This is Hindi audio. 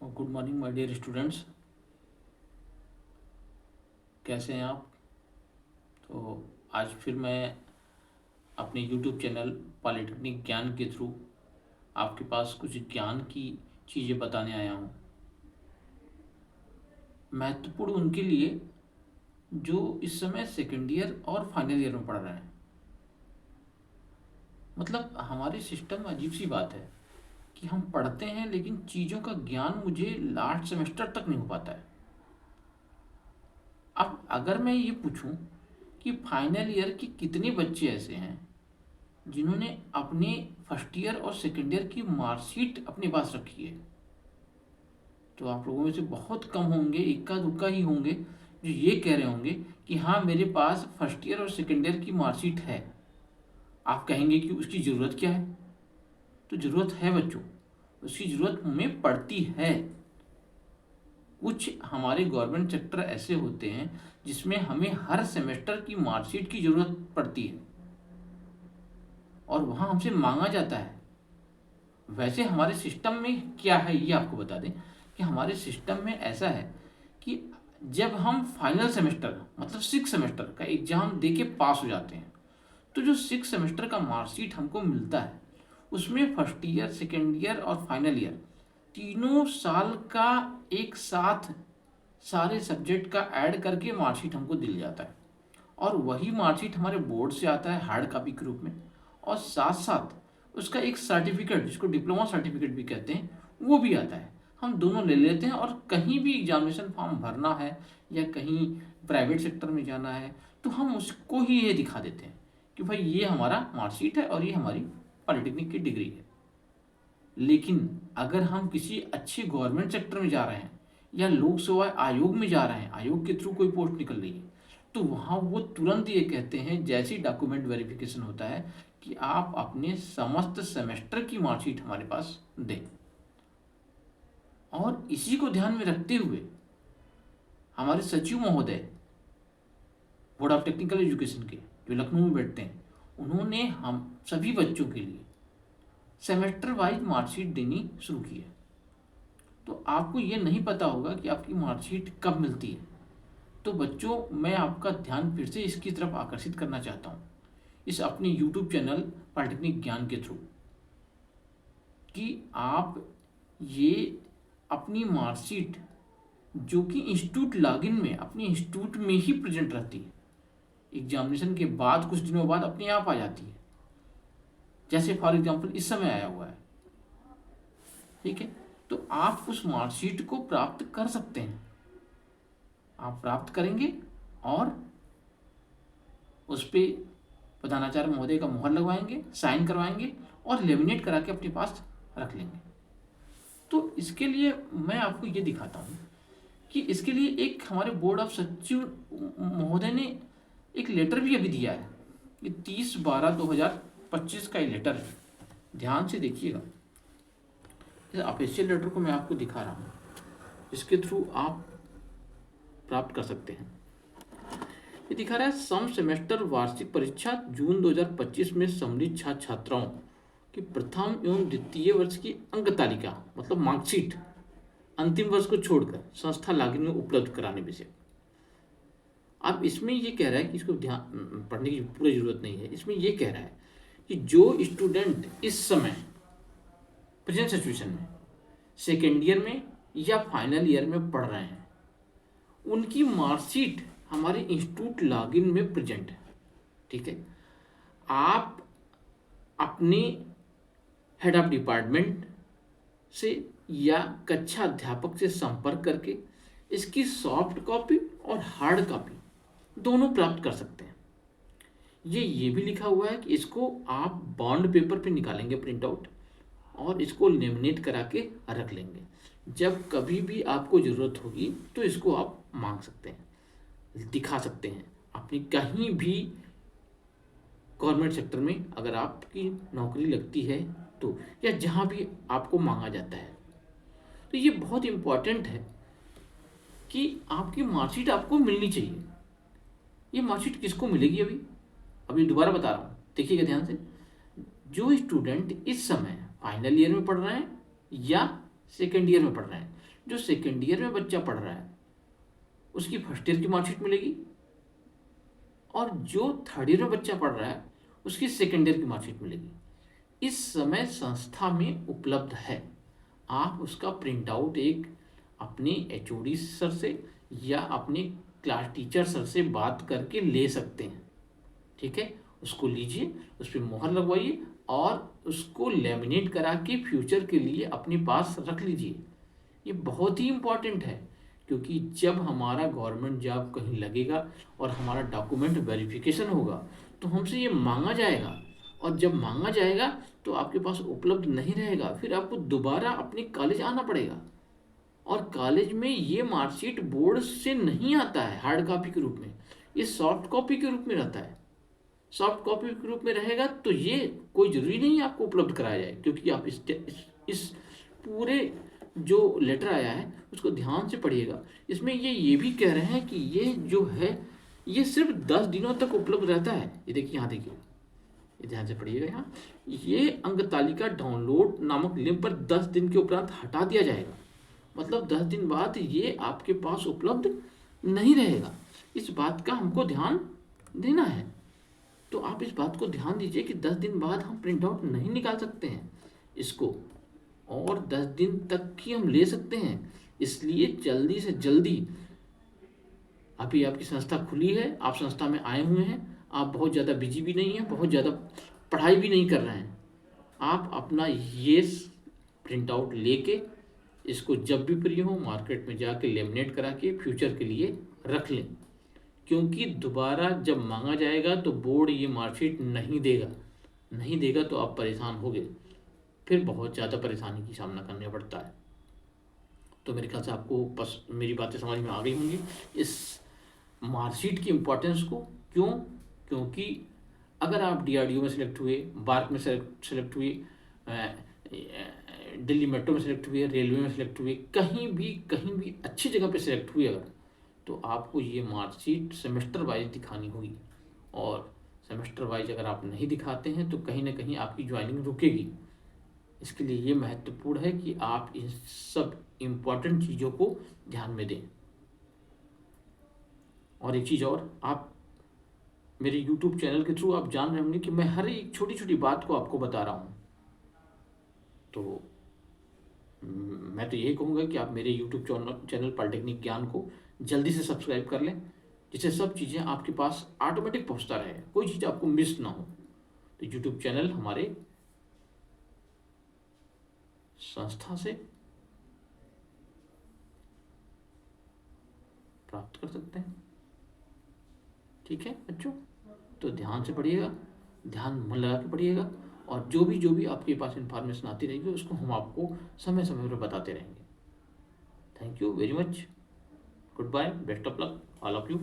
Good morning my dear students. कैसे हैं आप? तो आज फिर मैं अपने यूट्यूब चैनल पॉलिटेक्निक ज्ञान के थ्रू आपके पास कुछ ज्ञान की चीज़ें बताने आया हूँ। महत्वपूर्ण उनके लिए जो इस समय सेकेंड ईयर और फाइनल ईयर में पढ़ रहे हैं। मतलब हमारे सिस्टम में अजीब सी बात है कि हम पढ़ते हैं लेकिन चीज़ों का ज्ञान मुझे लास्ट सेमेस्टर तक नहीं हो पाता है। अब अगर मैं ये पूछूं कि फाइनल ईयर के कितने बच्चे ऐसे हैं जिन्होंने अपने फर्स्ट ईयर और सेकेंड ईयर की मार्कशीट अपने पास रखी है, तो आप लोगों में से बहुत कम होंगे, इक्का दुक्का ही होंगे जो ये कह रहे होंगे कि हाँ मेरे पास फर्स्ट ईयर और सेकेंड ईयर की मार्कशीट है। आप कहेंगे कि उसकी ज़रूरत क्या है? तो ज़रूरत है बच्चों, उसकी ज़रूरत हमें पड़ती है। कुछ हमारे गवर्नमेंट सेक्टर ऐसे होते हैं जिसमें हमें हर सेमेस्टर की मार्कशीट की ज़रूरत पड़ती है और वहाँ हमसे मांगा जाता है। वैसे हमारे सिस्टम में क्या है ये आपको बता दें कि हमारे सिस्टम में ऐसा है कि जब हम फाइनल सेमेस्टर मतलब सिक्स सेमेस्टर का एग्ज़ाम दे के पास हो जाते हैं तो जो सिक्स सेमेस्टर का मार्कशीट हमको मिलता है उसमें फर्स्ट ईयर, सेकेंड ईयर और फाइनल ईयर तीनों साल का एक साथ सारे सब्जेक्ट का ऐड करके मार्कशीट हमको दिया जाता है और वही मार्कशीट हमारे बोर्ड से आता है हार्ड कॉपी के रूप में और साथ साथ उसका एक सर्टिफिकेट जिसको डिप्लोमा सर्टिफिकेट भी कहते हैं वो भी आता है। हम दोनों ले लेते हैं और कहीं भी एग्जामिनेशन फॉर्म भरना है या कहीं प्राइवेट सेक्टर में जाना है तो हम उसको ही ये दिखा देते हैं कि भाई ये हमारा मार्कशीट है और ये हमारी पॉलिटेक्निक की डिग्री है। लेकिन अगर हम किसी अच्छे गवर्नमेंट सेक्टर में जा रहे हैं या लोक सेवा आयोग में जा रहे हैं, आयोग के थ्रू कोई पोस्ट निकल रही है, तो वहाँ वो तुरंत ये कहते हैं जैसे ही डॉक्यूमेंट वेरिफिकेशन होता है कि आप अपने समस्त सेमेस्टर की मार्कशीट हमारे पास दें। और इसी को ध्यान में रखते हुए हमारे सचिव महोदय बोर्ड ऑफ टेक्निकल एजुकेशन के जो लखनऊ में बैठते हैं, उन्होंने हम सभी बच्चों के लिए सेमेस्टर वाइज मार्कशीट देनी शुरू की है। तो आपको ये नहीं पता होगा कि आपकी मार्कशीट कब मिलती है। तो बच्चों, मैं आपका ध्यान फिर से इसकी तरफ आकर्षित करना चाहता हूँ इस अपने यूट्यूब चैनल पॉलिटेक्निक ज्ञान के थ्रू कि आप ये अपनी मार्कशीट जो कि इंस्टीट्यूट लॉगिन में अपने इंस्टीट्यूट में ही प्रेजेंट रहती है, एग्जामिनेशन के बाद कुछ दिनों बाद अपने आप आ जाती है, जैसे फॉर एग्जांपल इस समय आया हुआ है। ठीक है, तो आप उस मार्कशीट को प्राप्त कर सकते हैं। आप प्राप्त करेंगे और उस पर प्रधानाचार्य महोदय का मुहर लगवाएंगे, साइन करवाएंगे और लेमिनेट करा के अपने पास रख लेंगे। तो इसके लिए मैं आपको ये दिखाता हूँ कि इसके लिए एक हमारे बोर्ड ऑफ सचिव महोदय ने एक लेटर भी अभी दिया है। ये 30/12/2025 का ये लेटर है, ध्यान से देखिएगा। इस ऑफिशियल लेटर को मैं आपको दिखा रहा हूँ, इसके थ्रू आप प्राप्त कर सकते हैं। ये दिखा रहा है सम सेमेस्टर वार्षिक परीक्षा जून 2025 में सम्मिलित छात्र छात्राओं की प्रथम एवं द्वितीय वर्ष की अंक तालिका मतलब मार्कशीट अंतिम वर्ष को छोड़कर संस्था लॉगिन में उपलब्ध कराने विषय। अब इसमें ये कह रहा है कि इसको ध्यान पढ़ने की पूरी जरूरत नहीं है। इसमें ये कह रहा है कि जो स्टूडेंट इस समय प्रेजेंट सिचुएशन में सेकेंड ईयर में या फाइनल ईयर में पढ़ रहे हैं उनकी मार्कशीट हमारे इंस्टीट्यूट लॉगिन में प्रेजेंट है। ठीक है, आप अपने हेड ऑफ डिपार्टमेंट से या कक्षा अध्यापक से संपर्क करके इसकी सॉफ्ट कॉपी और हार्ड कॉपी दोनों प्राप्त कर सकते हैं। ये भी लिखा हुआ है कि इसको आप बॉन्ड पेपर पे निकालेंगे प्रिंट आउट और इसको लेमिनेट करा के रख लेंगे। जब कभी भी आपको ज़रूरत होगी तो इसको आप मांग सकते हैं, दिखा सकते हैं अपनी कहीं भी गवर्नमेंट सेक्टर में अगर आपकी नौकरी लगती है तो, या जहाँ भी आपको मांगा जाता है। तो ये बहुत इम्पॉर्टेंट है कि आपकी मार्कशीट आपको मिलनी चाहिए। ये मार्कशीट किसको मिलेगी? अभी दोबारा बता रहा हूँ, देखिएगा ध्यान से। जो स्टूडेंट इस समय फाइनल ईयर में पढ़ रहे हैं या सेकेंड ईयर में पढ़ रहे हैं जो सेकेंड ईयर में बच्चा पढ़ रहा है उसकी फर्स्ट ईयर की मार्कशीट मिलेगी, और जो थर्ड ईयर में बच्चा पढ़ रहा है उसकी सेकेंड ईयर की मार्कशीट मिलेगी। इस समय संस्था में उपलब्ध है, आप उसका प्रिंट आउट एक अपने एचओडी सर से या अपने क्लास टीचर सर से बात करके ले सकते हैं। ठीक है, उसको लीजिए, उस पर मुहर लगवाइए और उसको लेमिनेट करा के फ्यूचर के लिए अपने पास रख लीजिए। ये बहुत ही इम्पॉर्टेंट है, क्योंकि जब हमारा गवर्नमेंट जॉब कहीं लगेगा और हमारा डॉक्यूमेंट वेरिफिकेशन होगा तो हमसे ये मांगा जाएगा, और जब मांगा जाएगा तो आपके पास उपलब्ध नहीं रहेगा, फिर आपको दोबारा अपने कॉलेज आना पड़ेगा। और कॉलेज में ये मार्कशीट बोर्ड से नहीं आता है हार्ड कॉपी के रूप में, ये सॉफ्ट कॉपी के रूप में रहता है। सॉफ्ट कॉपी के रूप में रहेगा तो ये कोई ज़रूरी नहीं आपको उपलब्ध कराया जाए, क्योंकि आप इस पूरे जो लेटर आया है उसको ध्यान से पढ़िएगा। इसमें ये भी कह रहे हैं कि ये जो है ये सिर्फ 10 दिनों तक उपलब्ध रहता है। ये देखिए, यहाँ देखिए, ये ध्यान से पढ़िएगा। यहाँ ये अंक तालिका डाउनलोड नामक लिंक पर 10 दिन के उपरांत हटा दिया जाएगा, मतलब 10 दिन बाद ये आपके पास उपलब्ध नहीं रहेगा। इस बात का हमको ध्यान देना है, तो आप इस बात को ध्यान दीजिए कि 10 दिन बाद हम प्रिंट आउट नहीं निकाल सकते हैं इसको, और 10 दिन तक ही हम ले सकते हैं। इसलिए जल्दी से जल्दी, अभी आपकी संस्था खुली है, आप संस्था में आए हुए हैं, आप बहुत ज़्यादा बिजी भी नहीं हैं, बहुत ज़्यादा पढ़ाई भी नहीं कर रहे हैं, आप अपना ये प्रिंट आउट लेके इसको जब भी फ्री हो मार्केट में जाके लेमिनेट करा के फ्यूचर के लिए रख लें, क्योंकि दोबारा जब मांगा जाएगा तो बोर्ड ये मार्कशीट नहीं देगा तो आप परेशान होगे, फिर बहुत ज़्यादा परेशानी की सामना करना पड़ता है। तो मेरे ख्याल से आपको बस मेरी बातें समझ में आ गई होंगी इस मार्कशीट की इम्पोर्टेंस को। क्योंकि अगर आप डीआरडीओ में सेलेक्ट हुए, बार्क में सेलेक्ट हुए, दिल्ली मेट्रो में सेलेक्ट हुए, रेलवे में सेलेक्ट हुए, कहीं भी अच्छी जगह पे सेलेक्ट हुए अगर, तो आपको ये मार्कशीट सेमेस्टर वाइज दिखानी होगी, और सेमेस्टर वाइज अगर आप नहीं दिखाते हैं तो कहीं ना कहीं आपकी ज्वाइनिंग रुकेगी। इसके लिए ये महत्वपूर्ण है कि आप इन सब इम्पॉर्टेंट चीज़ों को ध्यान में दें। और एक चीज़ और, आप मेरे YouTube चैनल के थ्रू आप जान रहे होंगे कि मैं हर एक छोटी छोटी बात को आपको बता रहा हूँ, तो मैं तो यही कहूँगा कि आप मेरे YouTube चैनल पॉलिटेक्निक ज्ञान को जल्दी से सब्सक्राइब कर लें, जिससे सब चीज़ें आपके पास ऑटोमेटिक पहुँचता रहे, कोई चीज़ आपको मिस ना हो। तो YouTube चैनल हमारे संस्था से प्राप्त कर सकते हैं। ठीक है बच्चों, तो ध्यान से पढ़िएगा, ध्यान मन लगा के पढ़िएगा, और जो भी आपके पास इन्फॉर्मेशन आती रहेगी उसको हम आपको समय समय पर बताते रहेंगे। Thank you very much, good bye, best of luck all of you.